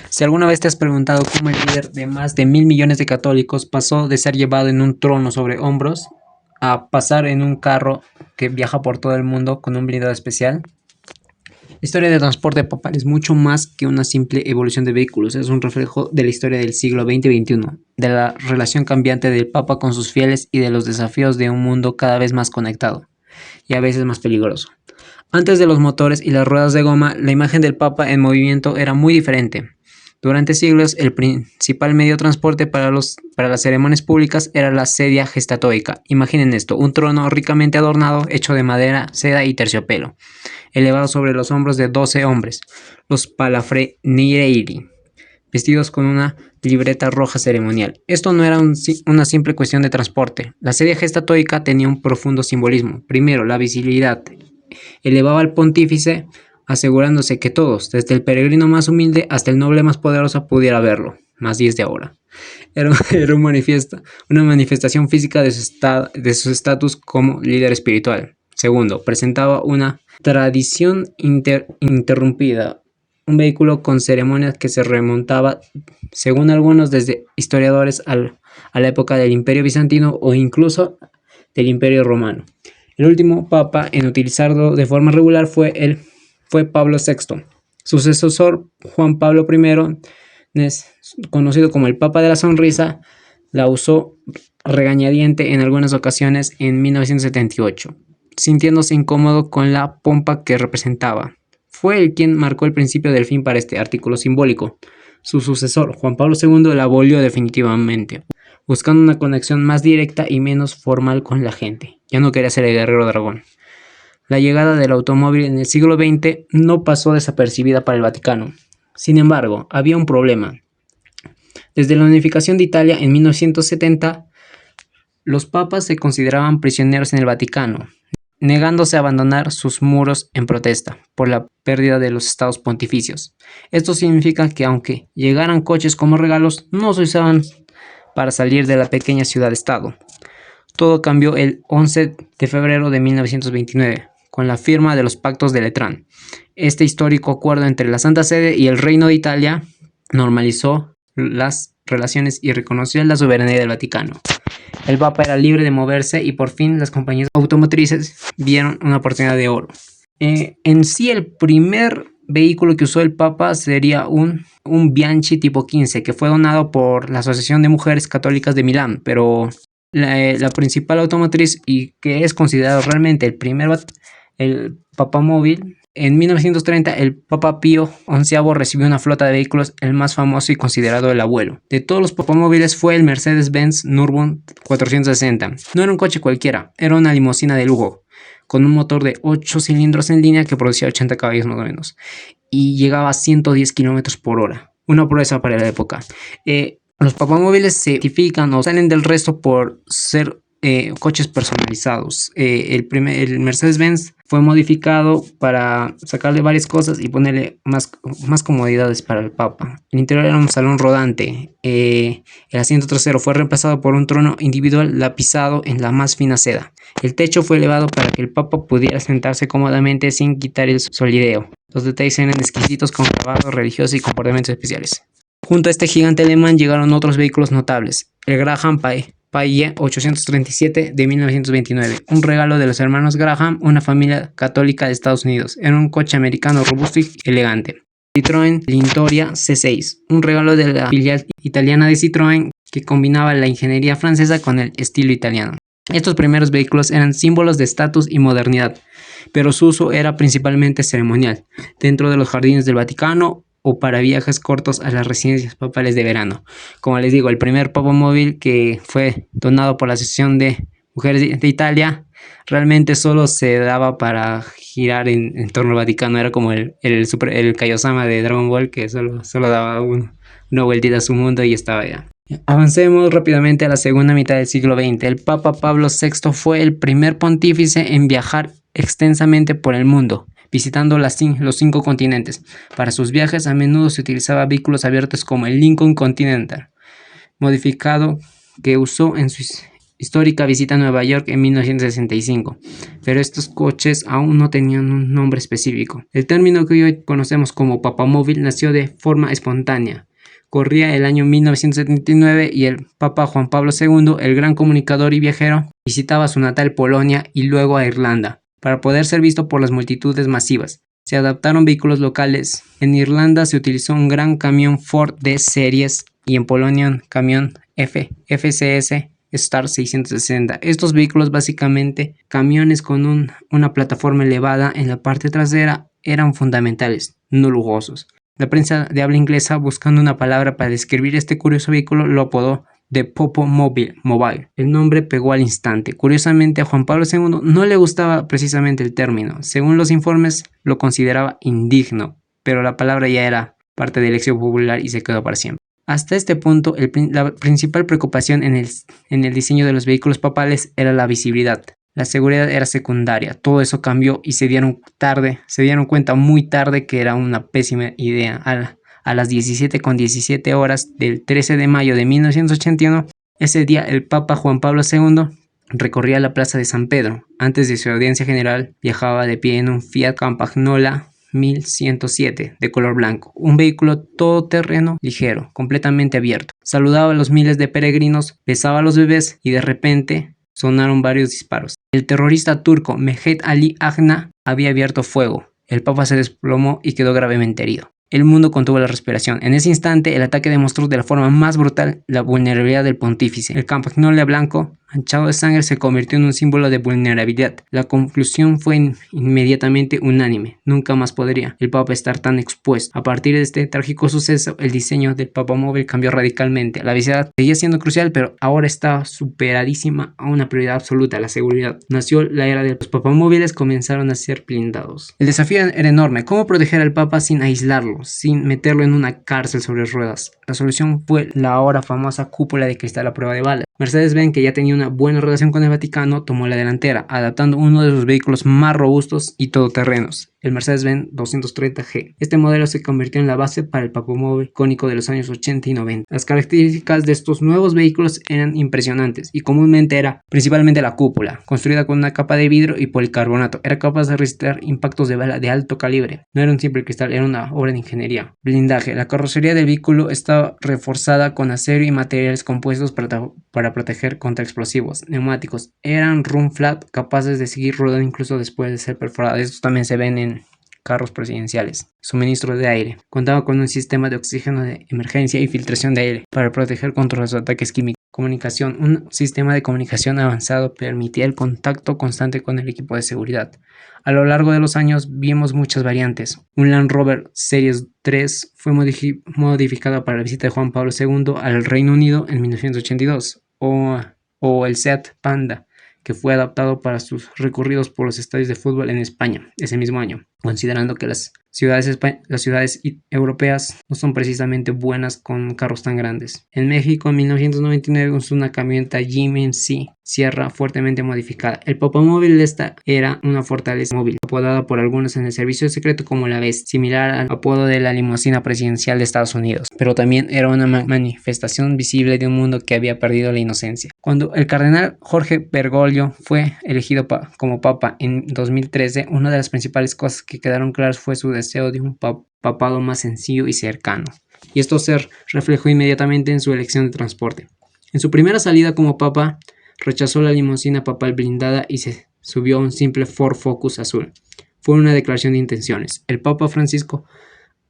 Si alguna vez te has preguntado cómo el líder de más de 1.000 millones de católicos pasó de ser llevado en un trono sobre hombros a pasar en un carro que viaja por todo el mundo con un blindado especial, la historia del transporte papal es mucho más que una simple evolución de vehículos, es un reflejo de la historia del siglo XX y XXI, de la relación cambiante del Papa con sus fieles y de los desafíos de un mundo cada vez más conectado y a veces más peligroso. Antes de los motores y las ruedas de goma, la imagen del Papa en movimiento era muy diferente. Durante siglos, el principal medio de transporte para las ceremonias públicas era la sedia gestatoica. Imaginen esto, un trono ricamente adornado, hecho de madera, seda y terciopelo, elevado sobre los hombros de 12 hombres, los palafrenieri, vestidos con una libreta roja ceremonial. Esto no era una simple cuestión de transporte. La sedia gestatoica tenía un profundo simbolismo. Primero, la visibilidad. Elevaba al pontífice, asegurándose que todos, desde el peregrino más humilde hasta el noble más poderoso, pudiera verlo. Más 10 de ahora. Era una manifestación física de su estatus como líder espiritual. Segundo, presentaba una tradición interrumpida, un vehículo con ceremonias que se remontaba, según algunos desde historiadores, a la época del Imperio Bizantino o incluso del Imperio Romano. El último papa en utilizarlo de forma regular fue Pablo VI. Su sucesor, Juan Pablo I, conocido como el Papa de la Sonrisa, la usó regañadiente en algunas ocasiones en 1978, sintiéndose incómodo con la pompa que representaba. Fue él quien marcó el principio del fin para este artículo simbólico. Su sucesor, Juan Pablo II, la abolió definitivamente, buscando una conexión más directa y menos formal con la gente. Ya no quería ser el guerrero dragón. La llegada del automóvil en el siglo XX no pasó desapercibida para el Vaticano. Sin embargo, había un problema. Desde la unificación de Italia en 1970, los papas se consideraban prisioneros en el Vaticano, negándose a abandonar sus muros en protesta por la pérdida de los estados pontificios. Esto significa que aunque llegaran coches como regalos, no se usaban para salir de la pequeña ciudad-estado. Todo cambió el 11 de febrero de 1929, con la firma de los Pactos de Letrán. Este histórico acuerdo entre la Santa Sede y el Reino de Italia normalizó las relaciones y reconoció la soberanía del Vaticano. El Papa era libre de moverse y por fin las compañías automotrices vieron una oportunidad de oro. En sí, el primer vehículo que usó el Papa sería un Bianchi tipo 15, que fue donado por la Asociación de Mujeres Católicas de Milán, pero la principal automotriz y que es considerado realmente el papamóvil. En 1930, el Papa Pío XI recibió una flota de vehículos, el más famoso y considerado el abuelo de todos los papamóviles fue el Mercedes-Benz Nürburgring 460. No era un coche cualquiera, era una limusina de lujo, con un motor de 8 cilindros en línea que producía 80 caballos más o menos, y llegaba a 110 km por hora. Una proeza para la época. Los papamóviles se identifican o salen del resto por ser coches personalizados. El Mercedes-Benz fue modificado para sacarle varias cosas y ponerle más comodidades para el Papa. El interior era un salón rodante. El asiento trasero fue reemplazado por un trono individual lapizado en la más fina seda. El techo fue elevado para que el Papa pudiera sentarse cómodamente sin quitar el solideo. Los detalles eran exquisitos con grabados religiosos y comportamientos especiales. Junto a este gigante alemán llegaron otros vehículos notables. El Graham Paille 837 de 1929, un regalo de los hermanos Graham, una familia católica de Estados Unidos. Era un coche americano robusto y elegante. Citroën Lintoria C6, un regalo de la filial italiana de Citroën que combinaba la ingeniería francesa con el estilo italiano. Estos primeros vehículos eran símbolos de estatus y modernidad, pero su uso era principalmente ceremonial, dentro de los jardines del Vaticano o para viajes cortos a las residencias papales de verano. Como les digo, el primer papamóvil que fue donado por la Asociación de Mujeres de Italia realmente solo se daba para girar en torno al Vaticano. Era como el Kaiosama de Dragon Ball, que solo daba una vueltita a su mundo y estaba ya. Avancemos rápidamente a la segunda mitad del siglo XX. El Papa Pablo VI fue el primer pontífice en viajar extensamente por el mundo, visitando los 5 continentes. Para sus viajes a menudo se utilizaba vehículos abiertos como el Lincoln Continental, modificado, que usó histórica visita a Nueva York en 1965, pero estos coches aún no tenían un nombre específico. El término que hoy conocemos como papamóvil nació de forma espontánea. Corría el año 1979 y el Papa Juan Pablo II, el gran comunicador y viajero, visitaba su natal Polonia y luego a Irlanda, para poder ser visto por las multitudes masivas. Se adaptaron vehículos locales. En Irlanda se utilizó un gran camión Ford D Series y en Polonia un camión FCS Star 660. Estos vehículos, básicamente camiones con una plataforma elevada en la parte trasera, eran fundamentales, no lujosos. La prensa de habla inglesa, buscando una palabra para describir este curioso vehículo, lo apodó de Popo Mobile. El nombre pegó al instante. Curiosamente, a Juan Pablo II no le gustaba precisamente el término. Según los informes, lo consideraba indigno, pero la palabra ya era parte del léxico popular y se quedó para siempre. Hasta este punto, la principal preocupación en el diseño de los vehículos papales era la visibilidad. La seguridad era secundaria. Todo eso cambió y se dieron cuenta muy tarde que era una pésima idea. A las 17:17 horas del 13 de mayo de 1981, ese día el Papa Juan Pablo II recorría la plaza de San Pedro. Antes de su audiencia general, viajaba de pie en un Fiat Campagnola 1107 de color blanco, un vehículo todoterreno ligero, completamente abierto. Saludaba a los miles de peregrinos, besaba a los bebés y de repente sonaron varios disparos. El terrorista turco Mehmet Ali Agna había abierto fuego. El Papa se desplomó y quedó gravemente herido. El mundo contuvo la respiración. En ese instante, el ataque demostró de la forma más brutal la vulnerabilidad del pontífice. El Campagnola blanco, manchado de sangre, se convirtió en un símbolo de vulnerabilidad. La conclusión fue inmediatamente unánime. Nunca más podría el Papa estar tan expuesto. A partir de este trágico suceso, el diseño del papamóvil cambió radicalmente. La visibilidad seguía siendo crucial, pero ahora estaba superadísima a una prioridad absoluta, la seguridad. Nació la era de los papamóviles, comenzaron a ser blindados. El desafío era enorme. ¿Cómo proteger al Papa sin aislarlo, sin meterlo en una cárcel sobre ruedas? La solución fue la ahora famosa cúpula de cristal a prueba de balas. Mercedes-Benz, que ya tenía una buena relación con el Vaticano, tomó la delantera, adaptando uno de sus vehículos más robustos y todoterrenos, el Mercedes-Benz 230G. Este modelo se convirtió en la base para el papamóvil icónico de los años 80 y 90. Las características de estos nuevos vehículos eran impresionantes y comúnmente era principalmente la cúpula, construida con una capa de vidrio y policarbonato. Era capaz de resistir impactos de bala de alto calibre. No era un simple cristal, era una obra de ingeniería. Blindaje. La carrocería del vehículo estaba reforzada con acero y materiales compuestos para proteger contra explosivos. Neumáticos eran run flat, capaces de seguir rodando incluso después de ser perforados. Estos también se ven en carros presidenciales. Suministro de aire. Contaba con un sistema de oxígeno de emergencia y filtración de aire para proteger contra los ataques químicos. Comunicación. Un sistema de comunicación avanzado permitía el contacto constante con el equipo de seguridad. A lo largo de los años vimos muchas variantes. Un Land Rover Series 3 fue modificado para la visita de Juan Pablo II al Reino Unido en 1982. O el Seat Panda, que fue adaptado para sus recorridos por los estadios de fútbol en España ese mismo año, considerando que las ciudades europeas no son precisamente buenas con carros tan grandes. En México, en 1999, usó una camioneta GMC Sierra fuertemente modificada. El papamóvil de esta era una fortaleza móvil, apodada por algunos en el servicio secreto como la Bestia, similar al apodo de la limusina presidencial de Estados Unidos, pero también era una manifestación visible de un mundo que había perdido la inocencia. Cuando el cardenal Jorge Bergoglio fue elegido como papa en 2013, una de las principales cosas que quedaron claras fue su deseo de un papado más sencillo y cercano, y esto se reflejó inmediatamente en su elección de transporte. En su primera salida como papa, rechazó la limusina papal blindada y se subió a un simple Ford Focus azul. Fue una declaración de intenciones. El Papa Francisco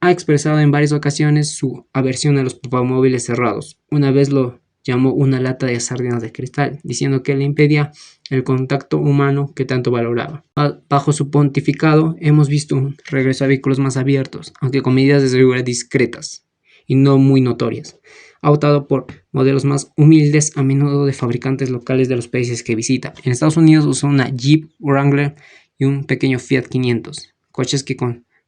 ha expresado en varias ocasiones su aversión a los papamóviles cerrados. Una vez lo llamó una lata de sardinas de cristal, diciendo que le impedía el contacto humano que tanto valoraba. Bajo su pontificado hemos visto un regreso a vehículos más abiertos, aunque con medidas de seguridad discretas y no muy notorias. Ha optado por modelos más humildes, a menudo de fabricantes locales de los países que visita. En Estados Unidos usó una Jeep Wrangler y un pequeño Fiat 500, coches que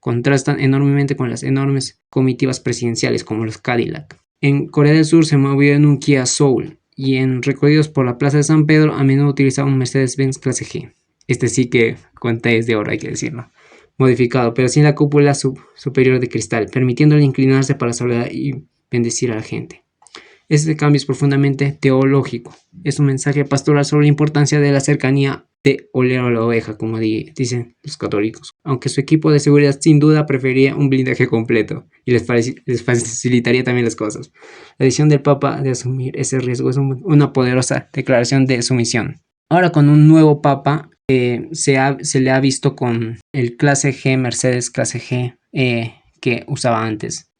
contrastan enormemente con las enormes comitivas presidenciales como los Cadillac. En Corea del Sur se movió en un Kia Soul y en recorridos por la Plaza de San Pedro a menudo utilizaba un Mercedes-Benz clase G. Este sí que cuenta es de oro, hay que decirlo. Modificado, pero sin la cúpula superior de cristal, permitiéndole inclinarse para saludar y bendecir a la gente. Este cambio es profundamente teológico. Es un mensaje pastoral sobre la importancia de la cercanía de oler a la oveja, como dicen los católicos. Aunque su equipo de seguridad sin duda prefería un blindaje completo y les facilitaría también las cosas. La decisión del Papa de asumir ese riesgo es una poderosa declaración de sumisión. Ahora con un nuevo Papa se le ha visto con el clase G, Mercedes clase G, que usaba antes.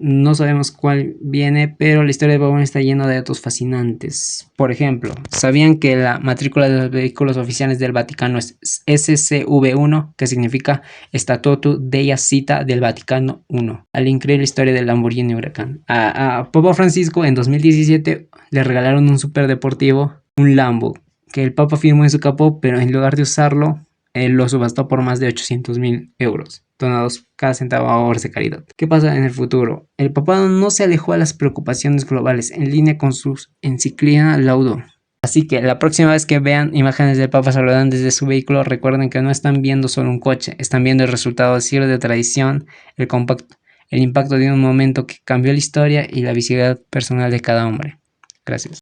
No sabemos cuál viene, pero la historia de Babón está llena de datos fascinantes. Por ejemplo, ¿sabían que la matrícula de los vehículos oficiales del Vaticano es SCV1, que significa Statuto della Città del Vaticano I? A la increíble historia del Lamborghini Huracán. A Papa Francisco en 2017 le regalaron un superdeportivo, un Lambo, que el Papa firmó en su capó, pero en lugar de usarlo, él lo subastó por más de 800.000 euros, donados cada centavo a obras de caridad. ¿Qué pasa en el futuro? El papado no se alejó de las preocupaciones globales, en línea con sus encíclicas Laudato. Así que la próxima vez que vean imágenes del Papa saludando desde su vehículo, recuerden que no están viendo solo un coche, están viendo el resultado de siglos de tradición, el impacto de un momento que cambió la historia y la visibilidad personal de cada hombre. Gracias.